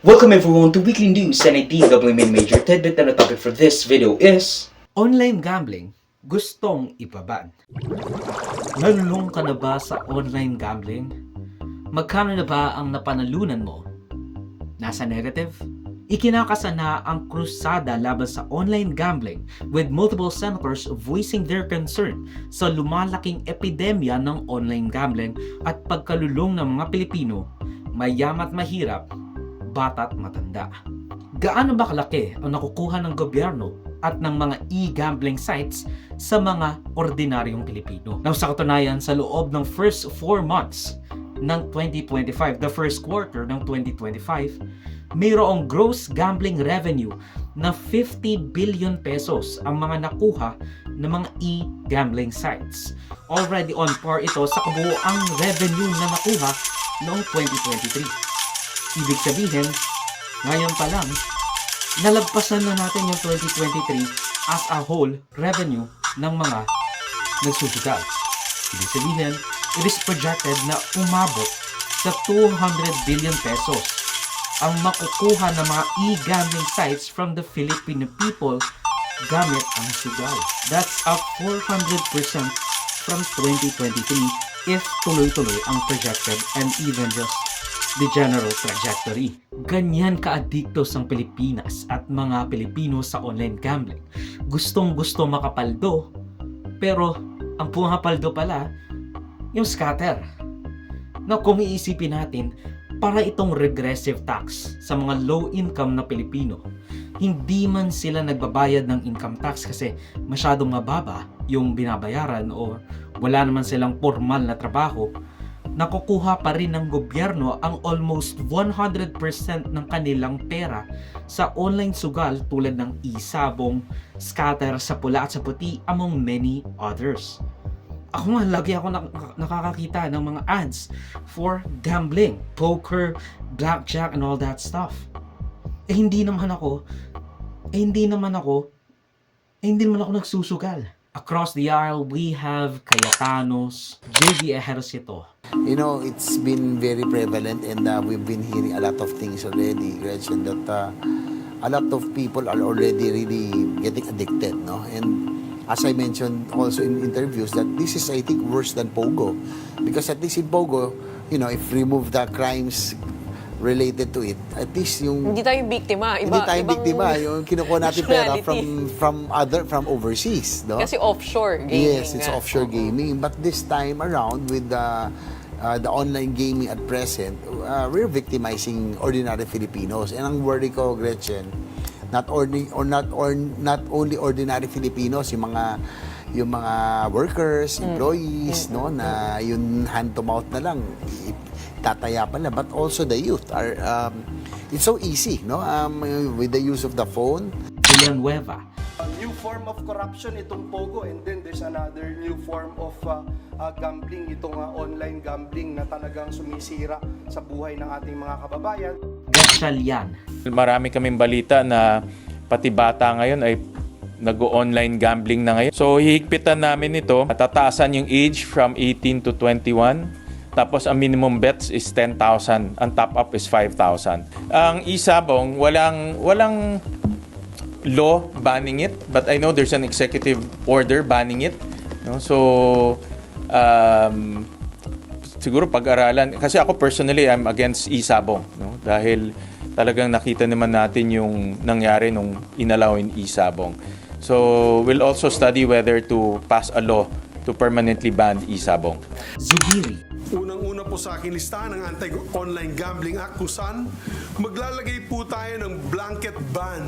Welcome everyone to Weekly News and a DW Main Major Tidbit, and the topic for this video is Online gambling, gustong ibaban. Nalulung ka na ba sa online gambling? Magkano na ba ang napanalunan mo? Nasa negative? Ikinakasa na ang krusada laban sa online gambling, with multiple senators voicing their concern sa lumalaking epidemya ng online gambling at pagkalulong ng mga Pilipino, mayama't mahirap, bata't matanda. Gaano ba kalaki ang nakukuha ng gobyerno at ng mga e-gambling sites sa mga ordinaryong Pilipino? Nang sa katunayan, sa loob ng first 4 months ng 2025, the first quarter ng 2025, mayroong gross gambling revenue na 50 billion pesos ang mga nakuha ng mga e-gambling sites. Already on par ito sa kabuuang revenue na nakuha noong 2023. Ibig sabihin, ngayon pa lang, nalagpasan na natin yung 2023 as a whole revenue ng mga nagsusugal. Ibig sabihin, it is projected na umabot sa 200 billion pesos ang makukuha ng mga e-gambling sites from the Filipino people gamit ang sugal. That's up 400% from 2023 if tuloy-tuloy ang projected and even just the general trajectory. Ganyan ka-adiktos ang Pilipinas at mga Pilipino sa online gambling. Gustong-gusto makapaldo, pero ang pumapaldo pala, yung scatter. Na kung iisipin natin, para itong regressive tax sa mga low-income na Pilipino. Hindi man sila nagbabayad ng income tax kasi masyadong mababa yung binabayaran o wala naman silang formal na trabaho, nakukuha pa rin ng gobyerno ang almost 100% ng kanilang pera sa online sugal tulad ng e-sabong, scatter, sa pula at sa puti, among many others. Ako nga, lagi ako nakakakita ng mga ads for gambling, poker, blackjack, and all that stuff. Hindi naman ako nagsusugal. Across the aisle, we have Cayetanos, JV Ejercito. You know, it's been very prevalent and we've been hearing a lot of things already, Gretchen, that a lot of people are already really getting addicted, no? And as I mentioned also in interviews, that this is, I think, worse than Pogo. Because at least in Pogo, you know, if remove the crimes related to it, at least yung... Hindi tayo biktima. Hindi tayo biktima. Yung kinukuha natin pera from overseas, no? Kasi offshore gaming. Yes, it's offshore gaming. But this time around, with the online gaming at present, we're victimizing ordinary Filipinos. And ang worry ko, Gretchen, not only ordinary Filipinos, yung mga workers, employees, no, na yung hand to mouth na lang tataya pa na, but also the youth are it's so easy, no, with the use of the phone. Villanueva. A new form of corruption itong Pogo, and then there's another new form of gambling, itong online gambling na talagang sumisira sa buhay ng ating mga kababayan. Gatchalian. Marami kaming balita na pati bata ngayon ay nag-online gambling na ngayon. So hihigpitan namin ito. Tataasan yung age from 18 to 21. Tapos ang minimum bets is 10,000. Ang top up is 5,000. Ang e-sabong, walang law banning it, but I know there's an executive order banning it. No? So siguro pag-aralan, kasi ako personally I'm against e-sabong, no? Dahil talagang nakita naman natin yung nangyari nung inalawin e-sabong. So we'll also study whether to pass a law to permanently ban e-sabong. Zubiri. Unang-una po sa aking listahan ng Anti-Online Gambling Act kung saan maglalagay po tayo ng blanket ban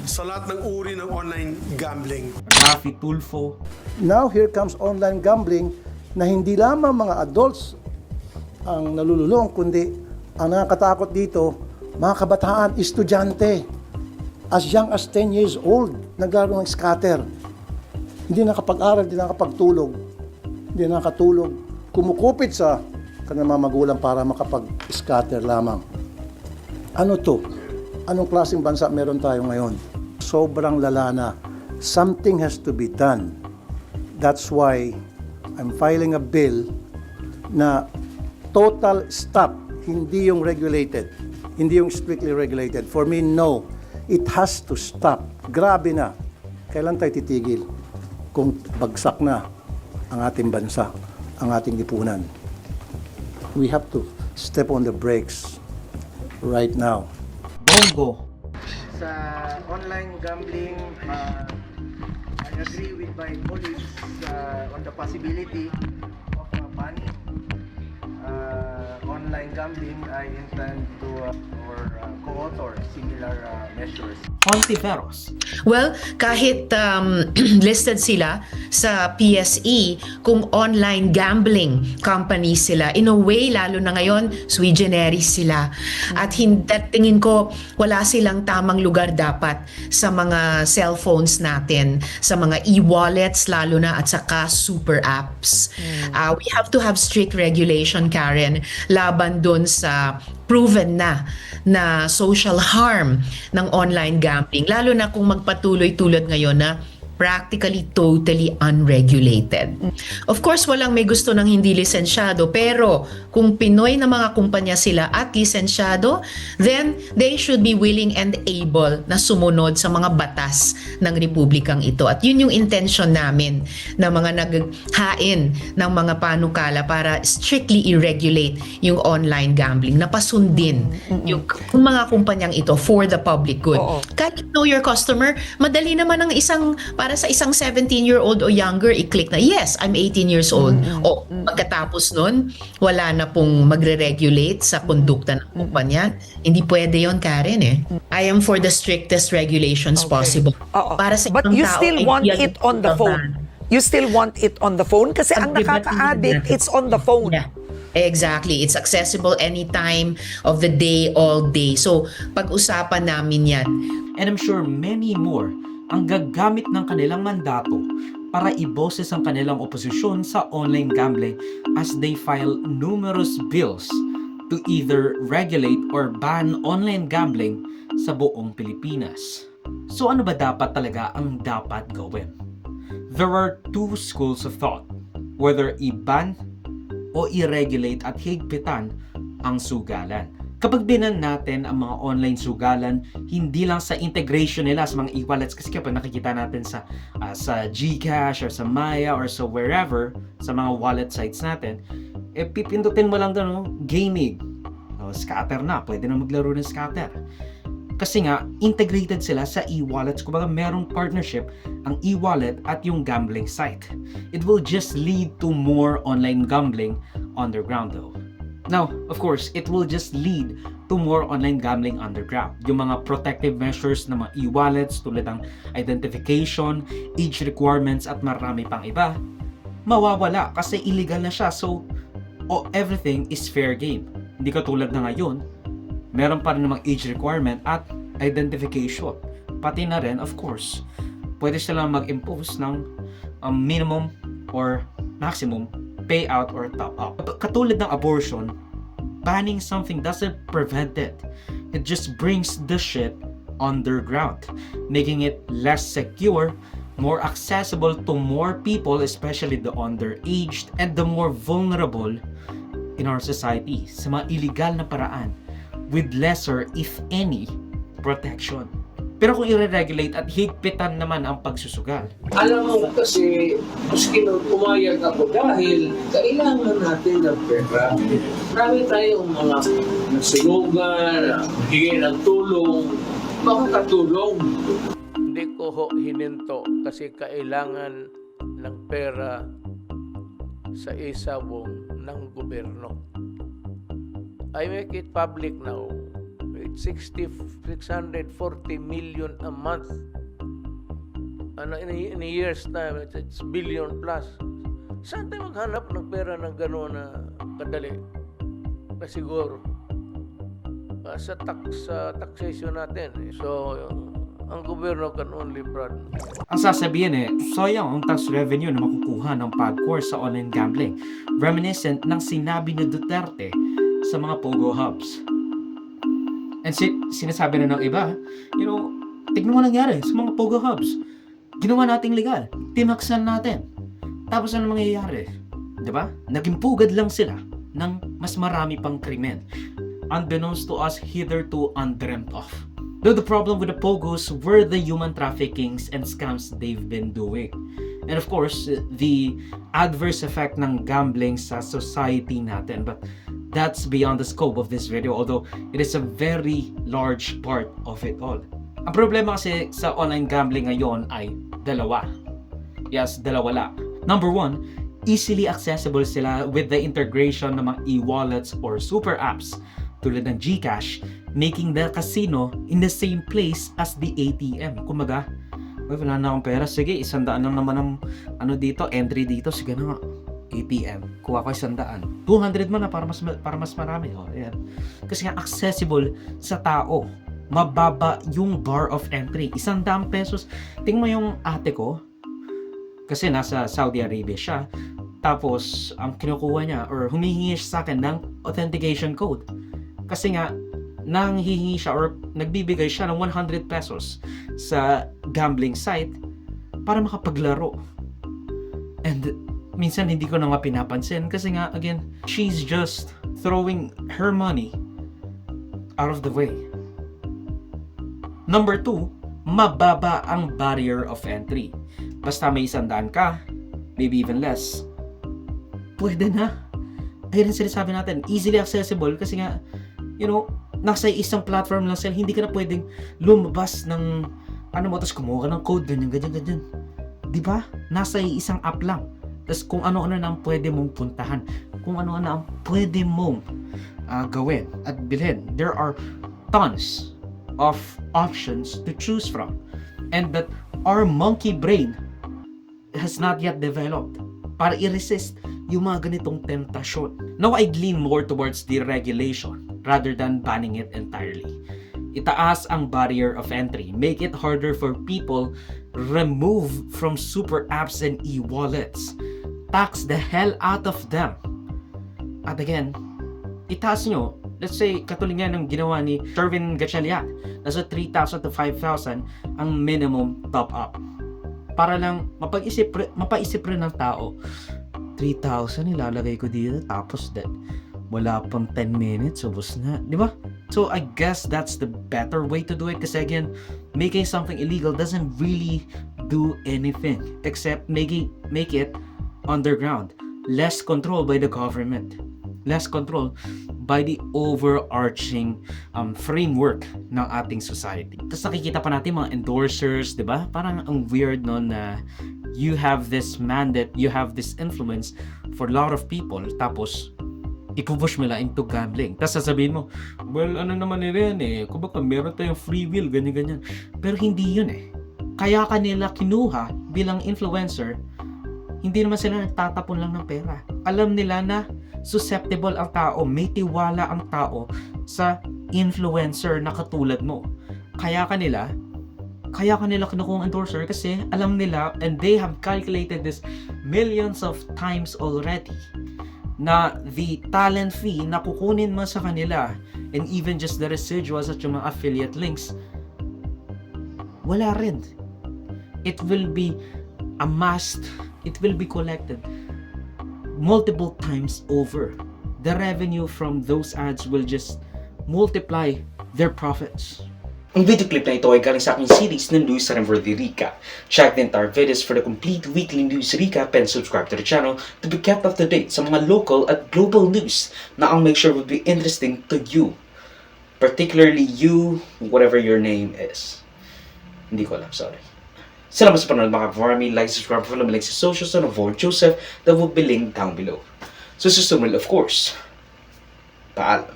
sa lahat ng uri ng online gambling. Rafi Tulfo. Now here comes online gambling na hindi lamang mga adults ang nalululong, kundi ang nakakatakot dito, mga kabataan, estudyante, as young as 10 years old, naglaro ng scatter. Hindi nakapag-aral, hindi nakapagtulog, hindi nakatulog, kumukupit sa kanilang mga magulang para makapag-scatter lamang. Ano to? Anong klaseng bansa meron tayo ngayon? Sobrang lala na. Something has to be done. That's why I'm filing a bill na total stop, hindi yung regulated. Hindi yung strictly regulated. For me, no. It has to stop. Grabe na. Kailan tayo titigil kung bagsak na ang ating bansa, ang ating lipunan? We have to step on the brakes right now. Bongo. Sa online gambling, I agree with my colleagues on the possibility of banning online gambling. I intend to co-author similar measures. Hontiveros. Well, kahit listed sila sa PSE kung online gambling company sila, in a way, lalo na ngayon, sui generis sila. At tingin ko, wala silang tamang lugar dapat sa mga cellphones natin, sa mga e-wallets lalo na at saka super apps. We have to have strict regulation, Karen, laban dun sa proven na social harm ng online gambling, lalo na kung magpatuloy tulad ngayon na practically totally unregulated. Of course, walang may gusto ng hindi lisensyado, pero kung Pinoy na mga kumpanya sila at lisensyado, then they should be willing and able na sumunod sa mga batas ng republikang ito. At yun yung intention namin na mga naghain ng mga panukala para strictly i-regulate yung online gambling, na pasundin yung mga kumpanyang ito for the public good. Kahit know your customer, madali naman ang para sa isang 17-year-old o younger, i-click na, yes, I'm 18 years old. O pagkatapos nun, wala na pong magre-regulate sa kondukta ng kumpanya. Hindi pwede yon, Karen eh. I am for the strictest regulations possible. Para sa But isang you tao, still ay want yan it on the ang phone. You still want it on the phone? Kasi ang nakaka-addict, it's on the phone. Yeah. Exactly. It's accessible anytime of the day, all day. So, pag-usapan namin yan. And I'm sure many more ang gagamit ng kanilang mandato para iboses ang kanilang oposisyon sa online gambling as they file numerous bills to either regulate or ban online gambling sa buong Pilipinas. So ano ba dapat talaga ang dapat gawin? There are two schools of thought, whether i-ban o i-regulate at higpitan ang sugalan. Kapag binan natin ang mga online sugalan, hindi lang sa integration nila sa mga e-wallets, kasi kapag nakikita natin sa GCash or sa Maya or sa wherever, sa mga wallet sites natin, pipindutin mo lang doon, gaming. Scatter na, pwede na maglaro ng scatter. Kasi nga, integrated sila sa e-wallets. Kumbaga, merong partnership ang e-wallet at yung gambling site. It will just lead to more online gambling underground though. Now, of course, it will just lead to more online gambling underground. Yung mga protective measures ng mga e-wallets tulad ng identification, age requirements at marami pang iba, mawawala kasi illegal na siya. So, everything is fair game. Hindi katulad na ngayon, meron pa rin namang age requirement at identification. Pati na rin, of course, pwede sila mag-impose ng minimum or maximum payout or top up. Katulad ng abortion, banning something doesn't prevent it. It just brings the shit underground, making it less secure, more accessible to more people, especially the underaged and the more vulnerable in our society sa mga illegal na paraan with lesser, if any, protection. Pero kung i-regulate at higpitan naman ang pagsusugal. Alam mo kasi, maski nung pumayag ako dahil kailangan natin ng pera. Marami tayong mga nagsulungan, hingi ng tulong, makakatulong. Hindi ko hininto kasi kailangan ng pera sa isabong ng gobyerno. I make it public now. It's 640 million a month. In a year's time, it's billion plus. Saan tayo maghanap ng pera ng gano'n na kadali? Na siguro. Sa taxation natin. So, ang gobyerno can only fraud. Ang sasabihin sayang ang tax revenue na makukuha ng PAGCOR sa online gambling. Reminiscent ng sinabi ni Duterte sa mga Pogo Hubs. And sinasabi na ng iba, tignan mo nangyari sa mga Pogo Hubs. Ginawa nating legal. Timaksan natin. Tapos ano mangyayari? Diba? Naging pugad lang sila ng mas marami pang krimen. unbeknownst to us, hitherto undreamt of. Though the problem with the Pogos were the human traffickings and scams they've been doing. And of course, the adverse effect ng gambling sa society natin. But that's beyond the scope of this video, although it is a very large part of it all. Ang problema kasi sa online gambling ngayon ay dalawa. Yes, dalawa lang. Number one, easily accessible sila with the integration ng mga e-wallets or super apps tulad ng GCash, making the casino in the same place as the ATM. Kumaga, wala na akong pera, sige, 100 lang naman ang dito, entry dito, sige na nga, ATM, kuha ko 100. 200 man na para mas marami. Oh, ayan. Kasi nga accessible sa tao. Mababa yung bar of entry. 100 pesos. Tingnan mo yung ate ko, kasi nasa Saudi Arabia siya. Tapos, ang kinukuha niya or humihingi siya sa akin ng authentication code. Kasi nga, nanghihingi siya or nagbibigay siya ng 100 pesos sa gambling site para makapaglaro. And minsan hindi ko na nga pinapansin kasi nga, again, she's just throwing her money out of the way. Number 2, mababa ang barrier of entry. Basta may 100 ka, maybe even less, pwede na. Ayun ang sinasabi natin, easily accessible kasi nga, nasa isang platform lang sila, hindi ka na pwedeng lumabas ng tapos kumuha ka ng code, ganyan. Diba? Nasa isang app lang. Tapos kung ano-ano na ang pwede mong puntahan, kung ano-ano na ang pwede mong gawin at bilhin. There are tons of options to choose from. And that our monkey brain has not yet developed para i-resist yung mga ganitong temptasyon. Now, I'd lean more towards deregulation rather than banning it entirely. Itaas ang barrier of entry. Make it harder for people. Remove from super apps and e-wallets. Tax the hell out of them. At again, itaas nyo. Let's say, katulad nga ng ginawa ni Sherwin Gatchalian. Nasa 3,000 to 5,000 ang minimum top-up. Para lang mapaisip rin ng tao. 3,000 ilalagay ko dito, tapos wala pang 10 minutes, ubos na, di ba? So I guess that's the better way to do it kasi again, making something illegal doesn't really do anything except make it underground. Less control by the government. Less control by the overarching framework ng ating society. Tapos nakikita pa natin mga endorsers, di ba? Parang ang weird no na you have this mandate, you have this influence for a lot of people, tapos ipupush mo lang into gambling. Tapos sasabihin mo, well, ano naman nila yan kumbaga meron tayong free will, ganyan. Pero hindi yun Kaya kanila kinuha bilang influencer, hindi naman sila nagtatapon lang ng pera. Alam nila na susceptible ang tao, may tiwala ang tao sa influencer na katulad mo. Kaya kanila kinukuha ang endorser kasi alam nila, and they have calculated this millions of times already, na the talent fee na kukunin mo sa kanila and even just the residuals at yung mga affiliate links, wala rin. It will be amassed, it will be collected multiple times over. The revenue from those ads will just multiply their profits. Ang video clip na ito ay galing sa aking series ng News sa Renver de Rica. Check the entire videos for the complete weekly news recap and subscribe to the channel to be kept up to date sa mga local at global news na I'll make sure will be interesting to you. Particularly you, whatever your name is. Hindi ko alam, sorry. Salamat sa panonood mga ka-farmy. Like, subscribe, follow me like sa socials and avoid Joseph that will be linked down below. So susunod, of course, paalam.